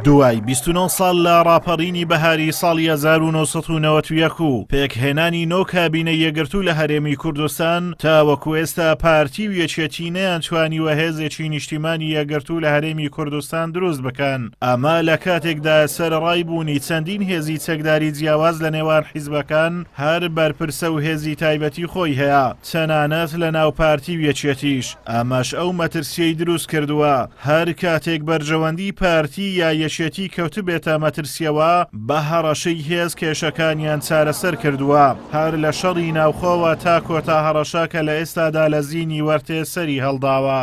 دوای 29 ساڵ لە ڕاپەڕینی بەهاری ساڵی 1990 و پێکهێنانی نۆ کابینەی یەکگرتوو لە هەرێمی کوردستان تاوەکو ئێستا پارتی و یەکێتی نەیانتوانیوە هێزێکی نیشتیمانی یەکگرتوو لە هەرێمی کوردستان دروست بکەن. ئەمە لە کاتێکدا سەرڕای بوونی چەندین هێزی چەکداری جیاواز لە نێوان حیزبەکان هەر بەرپرسە و هێزی تایبەتی خۆی هەیە، تەنانەت لە ناو پارتی و یەکێتیش. ئەمەش ئەو مەترسیەی دروست کردووە هەر کاتێک بەرژەوەندی پارتی یا یەکێتی کەوت بێتە مەترسیەوە بە هەڕەشەی هێز کێشەکانیان چارەسەر کردووە، هەر لە شەڕی ناوخۆوە تا کۆتا هەڕەشە کە لە ئێستادا لە زینی وەرتێ سەری هەڵداوە.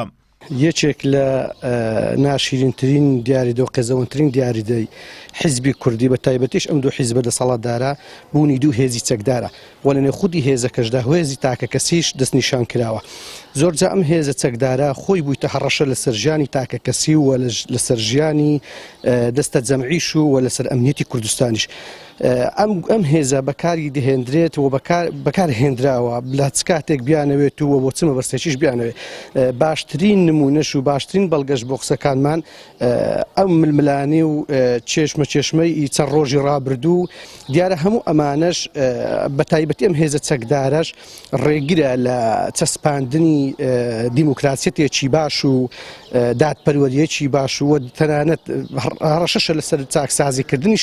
یەکێک لە ناشرینترین دیاریدە و قێزەوەترین دیاریدەی حیزبی کوردی بە تایبەتیش ئەم دوو حیزبە لە سەڵاتدارە بوونی دوو هێزی چەکدارە و لەنێ خودی هێزەکەشدا هێزی تاکە کەسیش دەستنیشان کراوە. زۆرجا ئەم هێزە چەکدارە خۆی بوویتە هەڕەشە لە سەرژانی تاکە کەسی و لەسەر ژیانی دەستە جەمعیش و لەسەر ئەمنیەتی کوردستانیش. ئەم هێزە بەکاری دەهێنرێت و بەکار هێنراوە لە چ کاتێک بیانەوێت و بۆ چمە بەرسێکیش بیانەوێت. باشترین نمونەش و باشترین بەڵگەش بۆ قسەکانمان ئەم ململانی و چێشمەی چەند ڕۆژی ڕابردوو دیارە هەموو ئەمانەش بە تایبەتی ئەم هێزە چەکدارەش ڕێگرە لە چەسپاندنی دیموکراسیەتێکی باش و دادپەروەریەکی باش و تەنانەت هەڕەشەشە لەسەر چاکسازیکردنیش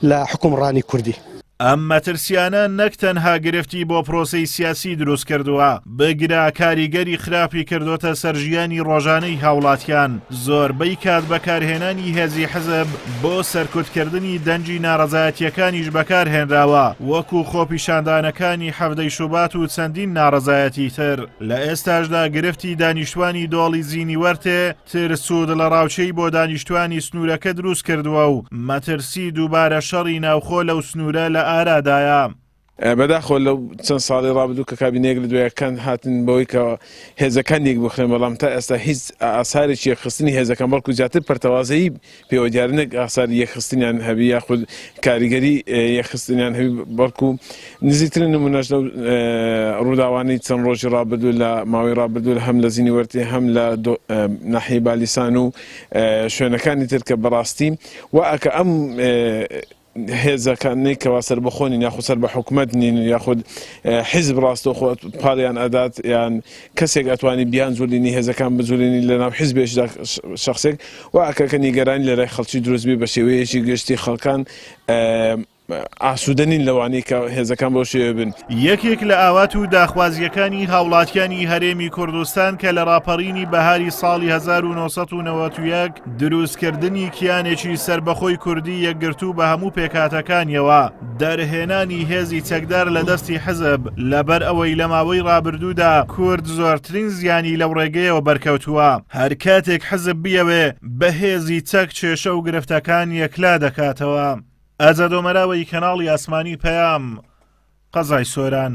لە حکومڕانی کوردی. ئەم مەترسیانە نەک تەنها گرفتی بۆ پرۆسەی سیاسی دروست کردووە، بگرا کاریگەری خراپی کردوتە سەرژیانی ڕۆژانەی هاوڵاتیان. زۆربەی کات بەکارهێنانی هێزی حزب بۆ سەرکوتکردنی دەنجی ناڕەزایەتیەکانیش بەکارهێنراوە، وەکو خۆپیشاندانەکانی حەفدەی شوبات و چەندین ناڕەزایەتی تر. لە ئێستاشدا گرفتی دانیشتوانی دۆڵی زینی وەرتێ ترسود لە ڕاوچەی بۆ دانیشتوانی سنوورەکە دروست کردووە و مەترسی دووبارە شەڕی ناوخۆ لەو سنوورە لە ئارادایە. بەداخۆ لەو چەند ساڵی ڕابردوو کە کابینەیەک لە دوایەکان هاتن بەوەی کە هێزەکان یەک بخرێن، بەڵام تا ئێستا هیچ ئاسارێکی یەکخستنی هێزەکان بەڵکو زیاتر پەرتەوازەیی پێوە دیار نەک ئاساری یەکخستنیان هەبی یاخود کاریگەری یەکخستنیان هەبی، بەڵکو نزیکترین نمونەش لەو ڕووداوانەی چەند ڕۆژی ڕابردوو لە ماوەی ڕابردوو هەم لە زینی وەرتێ هەم لە ناحیەی بالیسان و شوێنەکانی تر کە بەڕاستی وەکە ئەم هێزەکانەی کەوا سەر بەخۆنین یاخود سەر بە حکومەت نین یاخود حیزب ڕاستەوخۆ پاڵیان ئەدات یان کەسێک ئەتوانی بیان زولینی هێزەکان بزولینی لە ناو حیزبێشدا شەخصێک وەکە کە نیگەرانی لەلای خەڵکی دروستبی بە شێوەیەکی گەشتی خەڵکان ئاسوودەنین لەوانەی کە هێزەکان بۆ شێوە بن. یەکێک لە ئاوات و داخوازیەکانی هاوڵاتیانی هەرێمی کوردستان کە لە ڕاپەڕینی بەهاری ساڵی 1990 دروستکردنی کیانێکی سربەخۆی کوردی یەکگرتوو بە هەموو پێکهاتەکانیەوە دەرهێنانی هێزی چەکدار لە دەستی حزب لەبەر ئەوەی لە ماوەی ڕابردوودا کورد زۆرترین زیانی لەو ڕێگەیەوە بەرکەوتووە. هەر کاتێک حزب بیەوێ بە هێزی چەک کێشە و گرفتەکان یەکلا دەکاتەوە. ئازادۆمەراوەی کەناڵی ئاسمانی پەیام، قەزای سۆران.